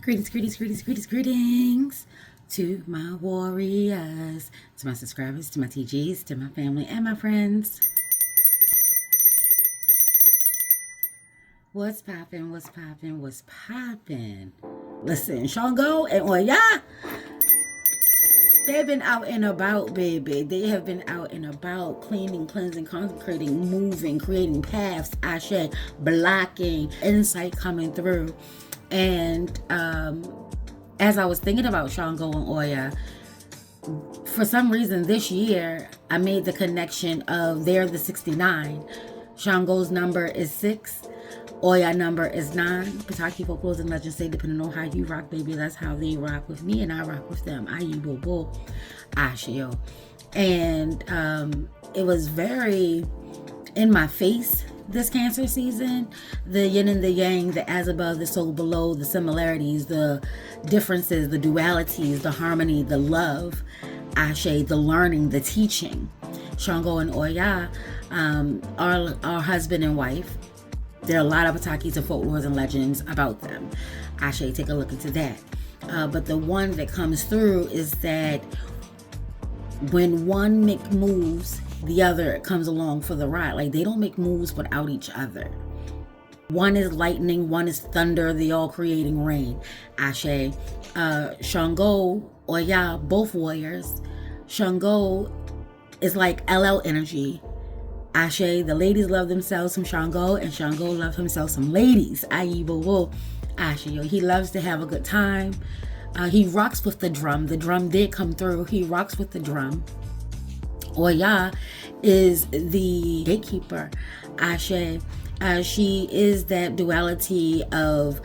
Greetings to my warriors, to my subscribers, to my TGs, to my family and my friends. What's poppin', what's poppin', what's poppin'? Listen, Shango and Oya, they've been out and about, baby. They have been out and about, cleaning, cleansing, consecrating, moving, creating paths, ashe, blocking, insight coming through. And as I was thinking about Shango and Oya, for some reason this year, I made the connection of they're the 69. Shango's number is 6. Oya number is 9. Pataki folklore and legends say, depending on how you rock, baby, that's how they rock with me and I rock with them. Ayi bobo, ashio. And it was very in my face this Cancer season. The yin and the yang, the as above, the so below, the similarities, the differences, the dualities, the harmony, the love, ashe, the learning, the teaching. Shango and Oya are husband and wife. There are a lot of Patakis and folklores and legends about them. Ashe, take a look into that. But the one that comes through is that when one make moves, the other comes along for the ride. Like, they don't make moves without each other. One is lightning, one is thunder, they all creating rain. Ashe. Shango, Oya, both warriors. Shango is like LL energy. Ashe, the ladies love themselves some Shango, and Shango loves himself some ladies. Ayi bobo, ashe. He loves to have a good time. He rocks with the drum. The drum did come through. He rocks with the drum. Oya is the gatekeeper. Ashe. She is that duality of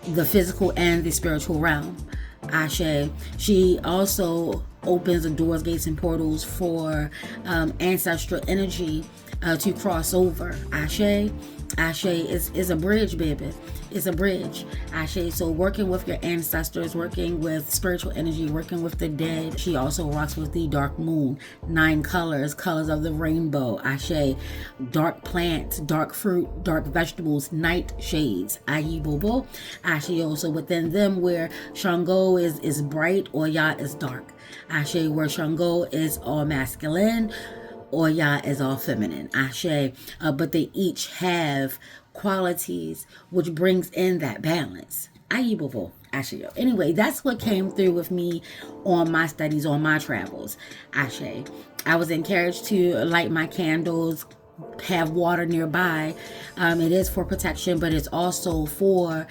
the physical and the spiritual realm. Ashe. She also opens the doors, gates, and portals for ancestral energy to cross over. Ashe. Ashe is a bridge, baby. It's a bridge. Ashe. So working with your ancestors, working with spiritual energy, working with the dead. She also rocks with the dark moon. 9 colors, colors of the rainbow. Ashe. Dark plants, dark fruit, dark vegetables, night shades. Ayi bobo. Ashe. Also within them, where Shango is bright, Oya is dark. Ashe. Where Shango is all masculine, Oya is all feminine. Ashe. But they each have qualities which brings in that balance. Ayi bobo, ashe. Anyway, that's what came through with me on my studies, on my travels. Ashe. I was encouraged to light my candles, have water nearby. It is for protection, but it's also for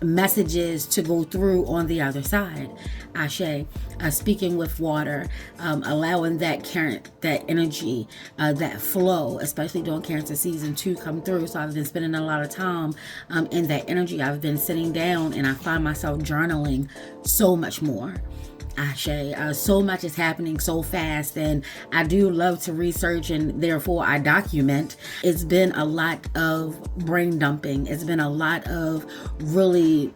messages to go through on the other side. Ashe. Speaking with water, allowing that current, that energy, that flow, especially during Cancer season, to come through. So I've been spending a lot of time in that energy. I've been sitting down and I find myself journaling so much more. Ashe. So much is happening so fast, and I do love to research, and therefore I document. It's been a lot of brain dumping. It's been a lot of really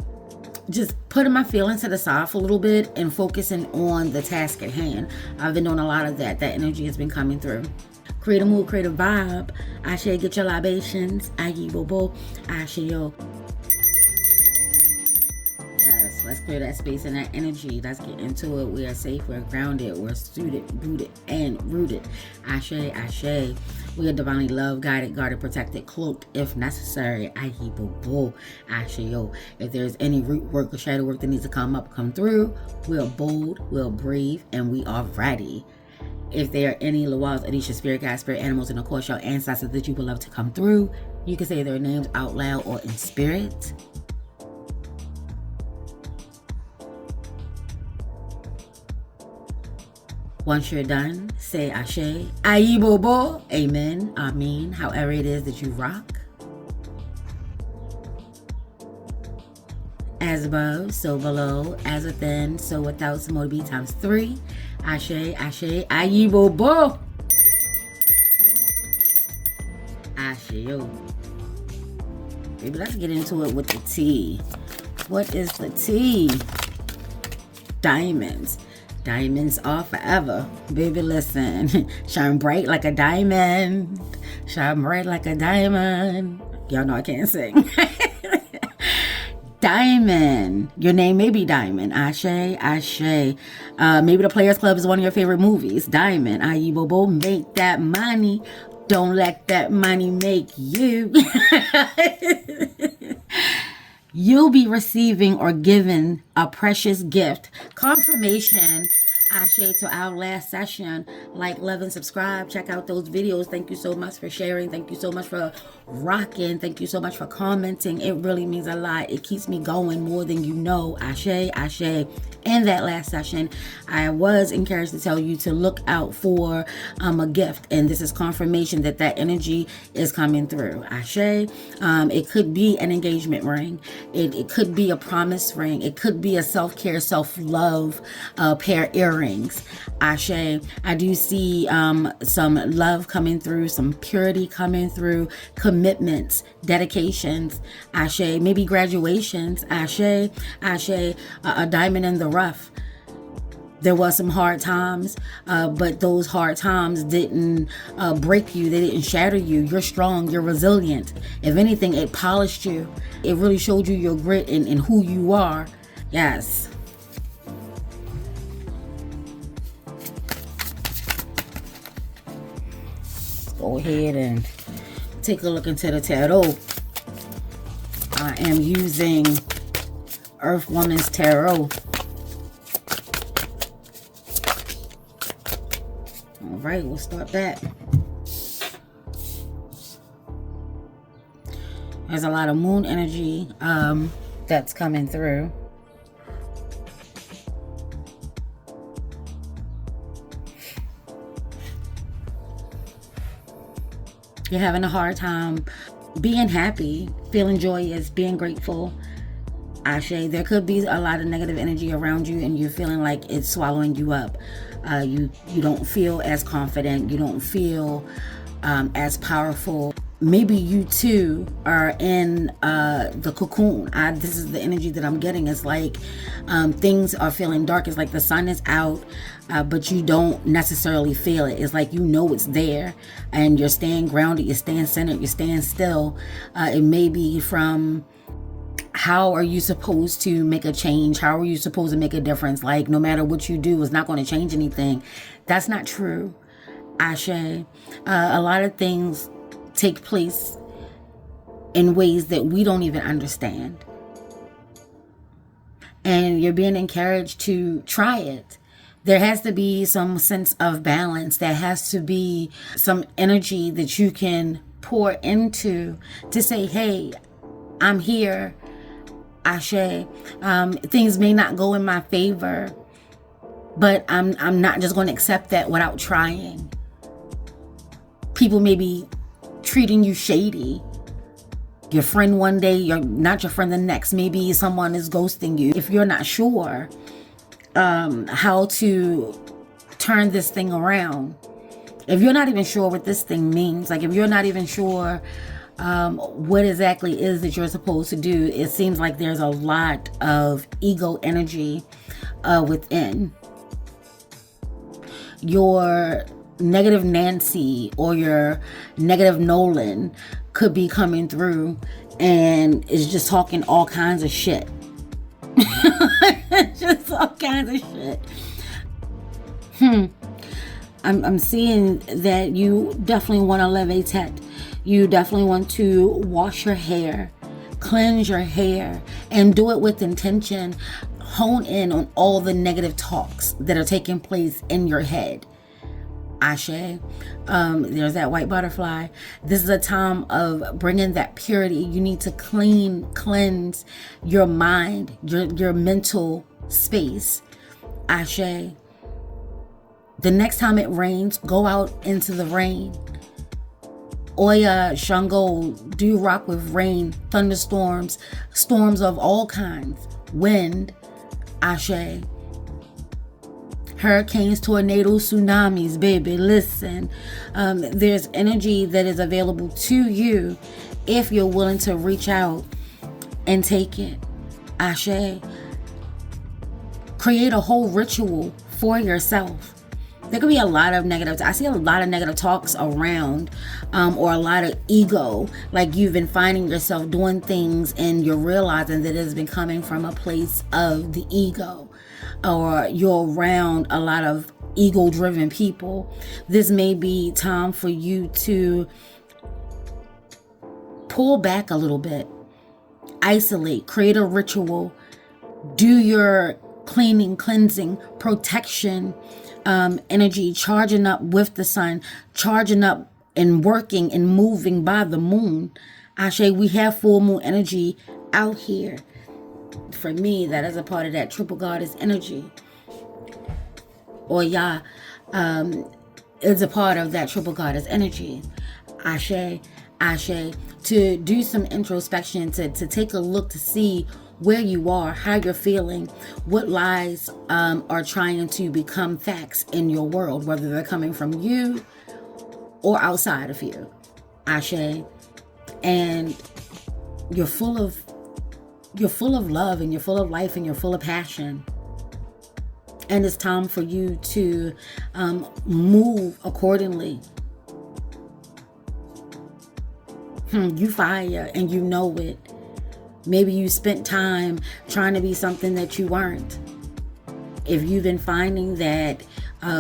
just putting my feelings to the side for a little bit and focusing on the task at hand. I've been doing a lot of that. That energy has been coming through. Create a mood, create a vibe. Ashe, get your libations. Ayi bobo, ashe yo. Let's clear that space and that energy. Let's get into it. We are safe, we're grounded, we're suited, rooted, and rooted. Ashe, ashe. We are divinely loved, guided, guarded, protected, cloaked if necessary. Ayi bobo, ashe yo. If there's any root work or shadow work that needs to come up, come through, we are bold, we're brave, and we are ready. If there are any Lawals, Adisha, spirit guides, spirit animals, and of course your ancestors that you would love to come through, you can say their names out loud or in spirit. Once you're done, say ashe, ayi bobo, amen, amen, however it is that you rock. As above, so below, as within, so without, some more to be times 3. Ashe, ashe, ayi bobo. Ashe yo. Baby, let's get into it with the tea. What is the tea? Diamonds. Diamonds are forever. Baby, listen. Shine bright like a diamond. Shine bright like a diamond. Y'all know I can't sing. Diamond. Your name may be Diamond. Ashe, Ashe. Maybe the Players Club is one of your favorite movies. Diamond. Ayi bobo, make that money. Don't let that money make you. You'll be receiving or given a precious gift. Confirmation. Ashe to our last session. Like, love, and subscribe. Check out those videos. Thank you so much for sharing. Thank you so much for rocking. Thank you so much for commenting. It really means a lot. It keeps me going more than you know. Ashe, Ashe. In that last session, I was encouraged to tell you to look out for a gift, and this is confirmation that that energy is coming through. Ashe. It could be an engagement ring. It could be a promise ring. It could be a self-care, self-love pair earrings. Ashe. I do see some love coming through, some purity coming through, commitments, dedications. Ashe. Maybe graduations. Ashe. Ashe. A diamond in the rough. There was some hard times, but those hard times didn't break you. They didn't shatter you. You're strong. You're resilient. If anything, it polished you. It really showed you your grit and who you are. Yes. Let's go ahead and take a look into the tarot. I am using Earth Woman's Tarot. All right, we'll start that. There's a lot of moon energy that's coming through. You're having a hard time being happy, feeling joyous, being grateful. Ashe, there could be a lot of negative energy around you and you're feeling like it's swallowing you up. You don't feel as confident. You don't feel as powerful. Maybe you too are in the cocoon. This is the energy that I'm getting. It's like things are feeling dark. It's like the sun is out, but you don't necessarily feel it. It's like you know it's there and you're staying grounded. You're staying centered. You're staying still. It may be from how are you supposed to make a change? How are you supposed to make a difference? Like, no matter what you do, it's not going to change anything. That's not true. Ashe. A lot of things take place in ways that we don't even understand. And you're being encouraged to try it. There has to be some sense of balance. There has to be some energy that you can pour into to say, hey, I'm here. Ashe. Things may not go in my favor, but I'm not just going to accept that without trying. People may be treating you shady. Your friend one day, you're not your friend the next. Maybe someone is ghosting you. If you're not sure how to turn this thing around, if you're not even sure what this thing means, like if you're not even sure what exactly is that you're supposed to do, it seems like there's a lot of ego energy within. Your negative Nancy or your negative Nolan could be coming through and is just talking all kinds of shit. Just all kinds of shit. I'm seeing that you definitely want to levitate. You definitely want to wash your hair, cleanse your hair, and do it with intention. Hone in on all the negative talks that are taking place in your head. Ashe. There's that white butterfly. This is a time of bringing that purity. You need to cleanse your mind, your mental space. Ashe. The next time it rains, go out into the rain. Oya Shango, do rock with rain, thunderstorms, storms of all kinds, wind. Ashe. Hurricanes, tornadoes, tsunamis, baby, listen. There's energy that is available to you if you're willing to reach out and take it. Ashe. Create a whole ritual for yourself. There could be a lot of negative. I see a lot of negative talks around, or a lot of ego. Like you've been finding yourself doing things and you're realizing that it has been coming from a place of the ego, or you're around a lot of ego-driven people. This may be time for you to pull back a little bit, isolate, create a ritual, do your cleaning, cleansing, protection, energy, charging up with the sun, charging up and working and moving by the moon. Ashe, we have full moon energy out here. For me, that is a part of that triple goddess energy. Oya is a part of that triple goddess energy. Ashe, Ashe, to do some introspection, to take a look to see where you are, how you're feeling, what lies are trying to become facts in your world, whether they're coming from you or outside of you. Ashe. And you're full of love, and you're full of life, and you're full of passion. And it's time for you to move accordingly. You fire and you know it. Maybe you spent time trying to be something that you weren't. If you've been finding that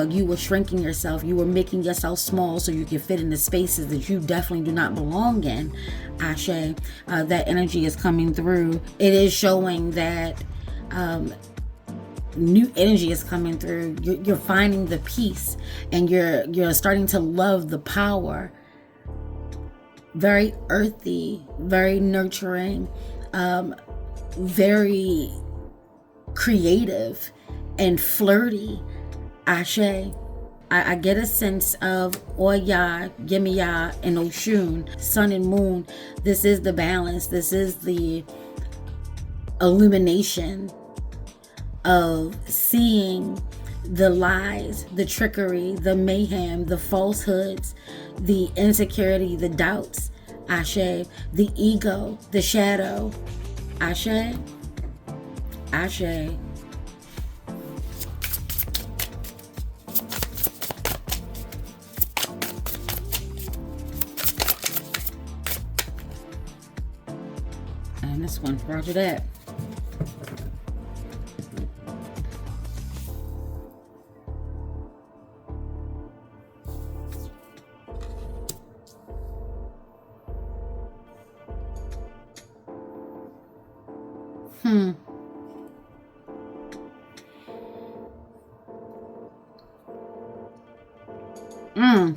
you were shrinking yourself, you were making yourself small so you can fit into spaces that you definitely do not belong in, Ashe, that energy is coming through. It is showing that new energy is coming through. You're finding the peace, and you're starting to love the power. Very earthy, very nurturing, very creative and flirty. Ashe. I get a sense of Oya, Gemini, and Oshun, sun and moon. This is the balance. This is the illumination of seeing the lies, the trickery, the mayhem, the falsehoods, the insecurity, the doubts. Ashe. The ego, the shadow. Ashe. Ashe. And this one, roger that.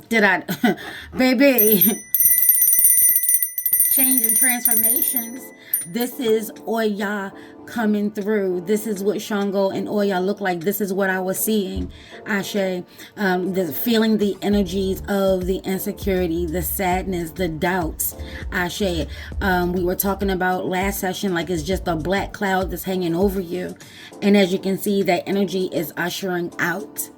Did I, baby? Change and transformations. This is Oya coming through. This is what Shango and Oya look like. This is what I was seeing. Ashe, feeling the energies of the insecurity, the sadness, the doubts. Ashe, we were talking about last session, like it's just a black cloud that's hanging over you. And as you can see, that energy is ushering out.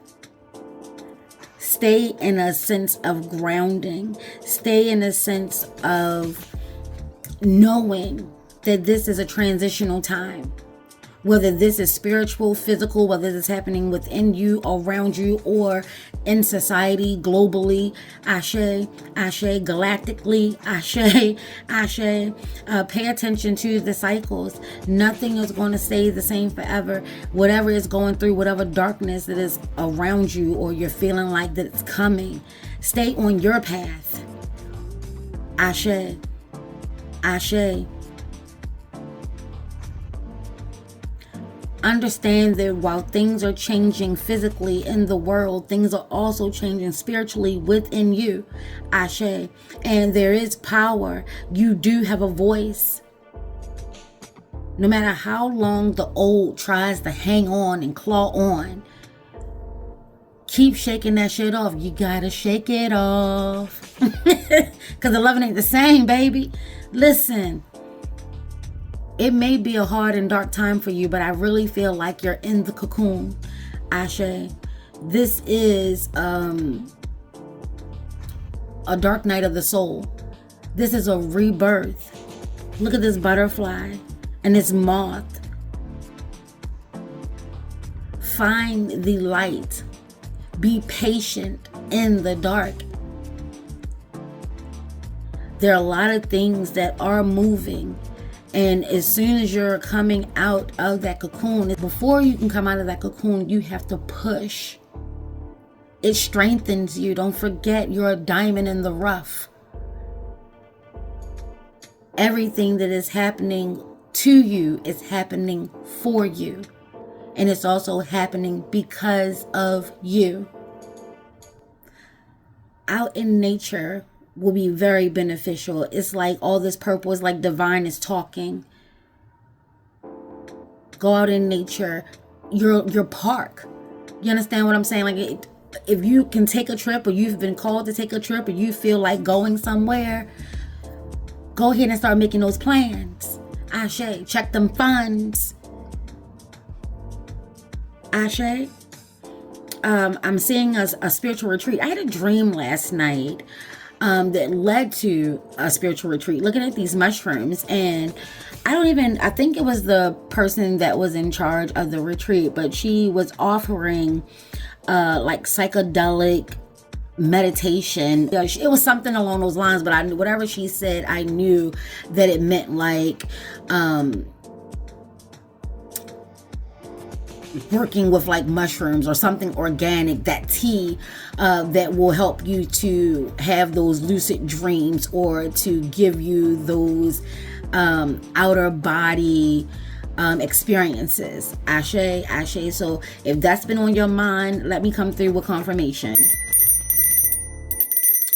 Stay in a sense of grounding. Stay in a sense of knowing that this is a transitional time. Whether this is spiritual, physical, whether this is happening within you, around you, or in society, globally. Ashe, Ashe, galactically. Ashe, Ashe. Pay attention to the cycles. Nothing is going to stay the same forever. Whatever is going through, whatever darkness that is around you, or you're feeling like that it's coming, stay on your path. Ashe, Ashe. Understand that while things are changing physically in the world, things are also changing spiritually within you. Ashe. And there is power. You do have a voice. No matter how long the old tries to hang on and claw on, keep shaking that shit off. You gotta shake it off. Because the loving ain't the same, baby. Listen. It may be a hard and dark time for you, but I really feel like you're in the cocoon. Ashe. This is a dark night of the soul. This is a rebirth. Look at this butterfly and this moth. Find the light. Be patient in the dark. There are a lot of things that are moving. And as soon as you're coming out of that cocoon, before you can come out of that cocoon, you have to push. It strengthens you. Don't forget, you're a diamond in the rough. Everything that is happening to you is happening for you. And it's also happening because of you. Out in nature will be very beneficial. It's like all this purple is like divine is talking. Go out in nature, your park. You understand what I'm saying? Like if you can take a trip, or you've been called to take a trip, or you feel like going somewhere, go ahead and start making those plans. Ashe, check them funds. Ashe. I'm seeing a spiritual retreat. I had a dream last night that led to a spiritual retreat, looking at these mushrooms. And I think it was the person that was in charge of the retreat, but she was offering like psychedelic meditation. It was something along those lines, but I knew whatever she said, I knew that it meant like working with like mushrooms or something organic, that tea that will help you to have those lucid dreams, or to give you those outer body experiences. Ashe, ashe. So if that's been on your mind, let me come through with confirmation.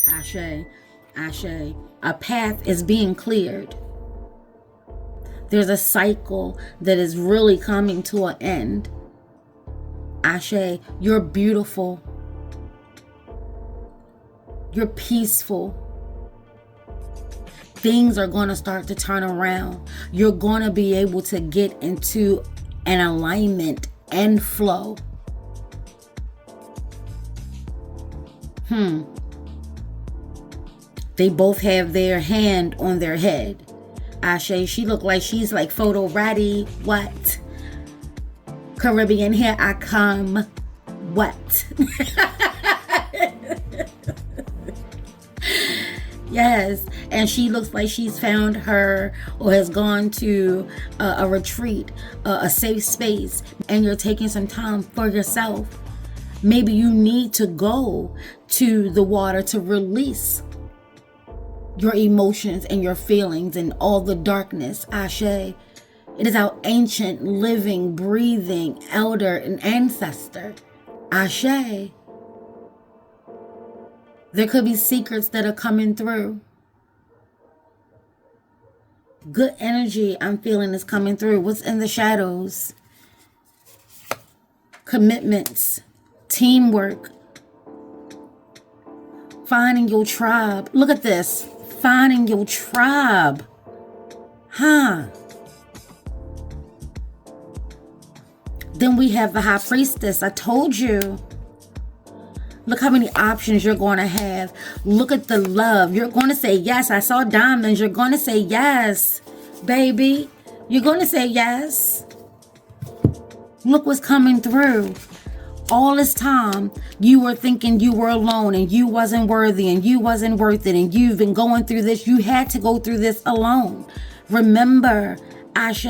Ashe, ashe. A path is being cleared. There's a cycle that is really coming to an end. Ashe, you're beautiful. You're peaceful. Things are going to start to turn around. You're going to be able to get into an alignment and flow. They both have their hand on their head. Ashe, she looked like she's like photo ready. What? Caribbean, here I come. What? Yes, and she looks like she's found her, or has gone to a retreat, a safe space, and you're taking some time for yourself. Maybe you need to go to the water to release your emotions and your feelings and all the darkness. Ashe. It is our ancient, living, breathing elder and ancestor. Ashe. There could be secrets that are coming through. Good energy I'm feeling is coming through. What's in the shadows? Commitments, teamwork, finding your tribe. Look at this. Finding your tribe. Then we have the high priestess. I told you. Look how many options you're going to have. Look at the love. You're going to say yes. I saw diamonds. You're going to say yes, baby. You're going to say yes. Look what's coming through. All this time, you were thinking you were alone, and you wasn't worthy, and you wasn't worth it, and you've been going through this. You had to go through this alone. Remember, Ashe,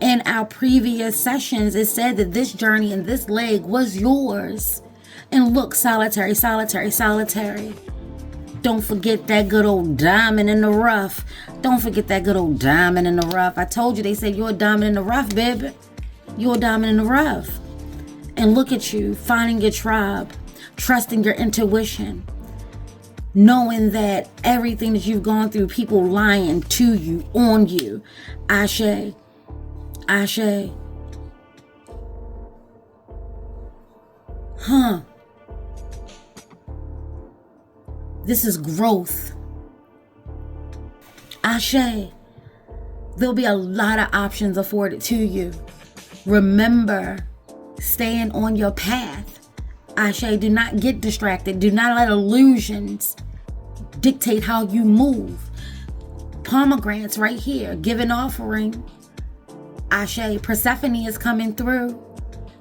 in our previous sessions, it said that this journey and this leg was yours. And look, solitary, solitary, solitary. Don't forget that good old diamond in the rough. Don't forget that good old diamond in the rough. I told you, they said you're a diamond in the rough, baby. You're a diamond in the rough. And look at you, finding your tribe, trusting your intuition, knowing that everything that you've gone through, people lying to you, on you. Ashe, ashe. This is growth. Ashe. There'll be a lot of options afforded to you. Remember, staying on your path. Ashe, do not get distracted. Do not let illusions dictate how you move. Pomegranates right here. Give an offering. Ashe, Persephone is coming through.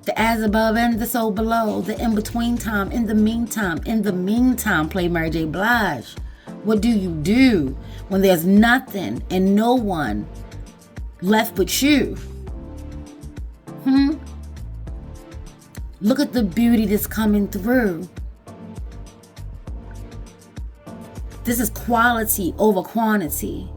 The as above and the so below. The in between time. In the meantime. In the meantime, play Mary J. Blige. What do you do when there's nothing and no one left but you? Look at the beauty that's coming through. This is quality over quantity.